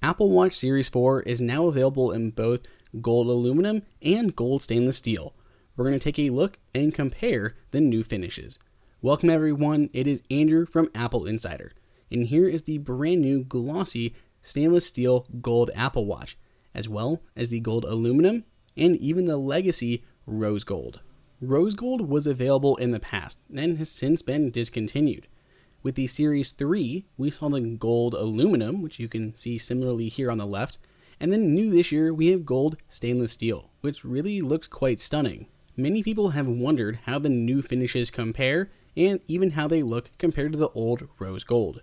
Apple Watch Series 4 is now available in both gold aluminum and gold stainless steel. We're going to take a look and compare the new finishes. Welcome everyone, it is Andrew from AppleInsider, and here is the brand new glossy stainless steel gold Apple Watch, as well as the gold aluminum and even the legacy rose gold. Rose gold was available in the past and has since been discontinued. With the Series 3, we saw the gold aluminum, which you can see similarly here on the left, and then new this year we have gold stainless steel, which really looks quite stunning. Many people have wondered how the new finishes compare and even how they look compared to the old rose gold.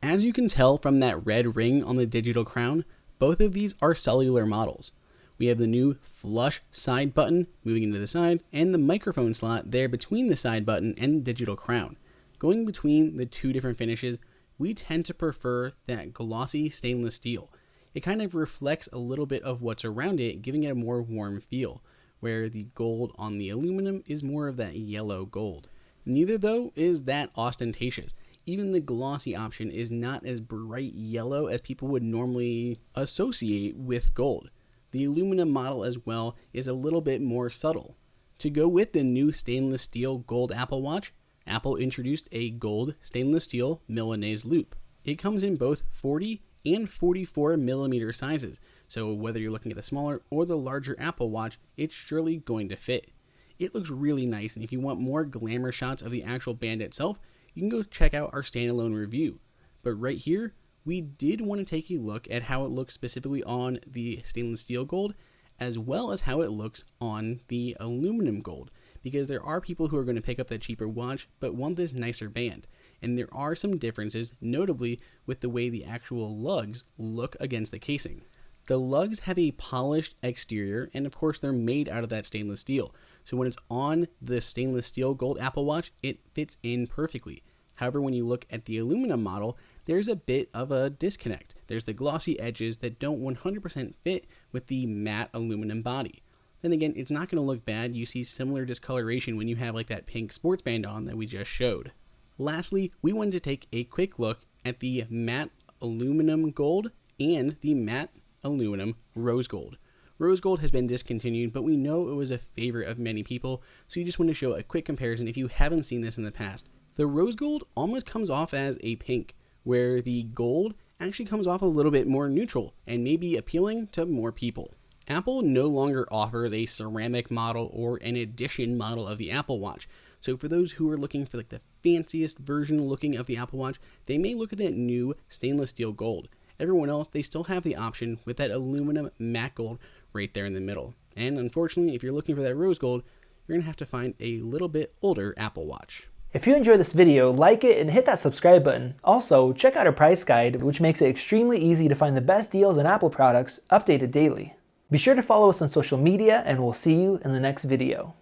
As you can tell from that red ring on the digital crown, both of these are cellular models. We have the new flush side button moving into the side and the microphone slot there between the side button and the digital crown. Going between the two different finishes, we tend to prefer that glossy stainless steel. It kind of reflects a little bit of what's around it, giving it a more warm feel, where the gold on the aluminum is more of that yellow gold. Neither, though, is that ostentatious. Even the glossy option is not as bright yellow as people would normally associate with gold. The aluminum model as well is a little bit more subtle. To go with the new stainless steel gold Apple Watch, Apple introduced a gold stainless steel Milanese loop. It comes in both 40 and 44 millimeter sizes, so whether you're looking at the smaller or the larger Apple Watch, it's surely going to fit. It looks really nice, and if you want more glamour shots of the actual band itself, you can go check out our standalone review. But right here, we did want to take a look at how it looks specifically on the stainless steel gold, as well as how it looks on the aluminum gold, because there are people who are going to pick up that cheaper watch but want this nicer band. And there are some differences, notably with the way the actual lugs look against the casing. The lugs have a polished exterior, and of course they're made out of that stainless steel. So when it's on the stainless steel gold Apple Watch, it fits in perfectly. However, when you look at the aluminum model, there's a bit of a disconnect. There's the glossy edges that don't 100% fit with the matte aluminum body. Then again, it's not going to look bad. You see similar discoloration when you have like that pink sports band on that we just showed. Lastly, we wanted to take a quick look at the matte aluminum gold and the matte aluminum rose gold. Rose gold has been discontinued, but we know it was a favorite of many people, so you just want to show a quick comparison if you haven't seen this in the past. The rose gold almost comes off as a pink, where the gold actually comes off a little bit more neutral and may be appealing to more people. Apple no longer offers a ceramic model or an edition model of the Apple Watch, so for those who are looking for like the fanciest version looking of the Apple Watch, they may look at that new stainless steel gold. Everyone else, they still have the option with that aluminum matte gold right there in the middle. And unfortunately, if you're looking for that rose gold, you're going to have to find a little bit older Apple Watch. If you enjoyed this video, like it and hit that subscribe button. Also, check out our price guide, which makes it extremely easy to find the best deals on Apple products updated daily. Be sure to follow us on social media, and we'll see you in the next video.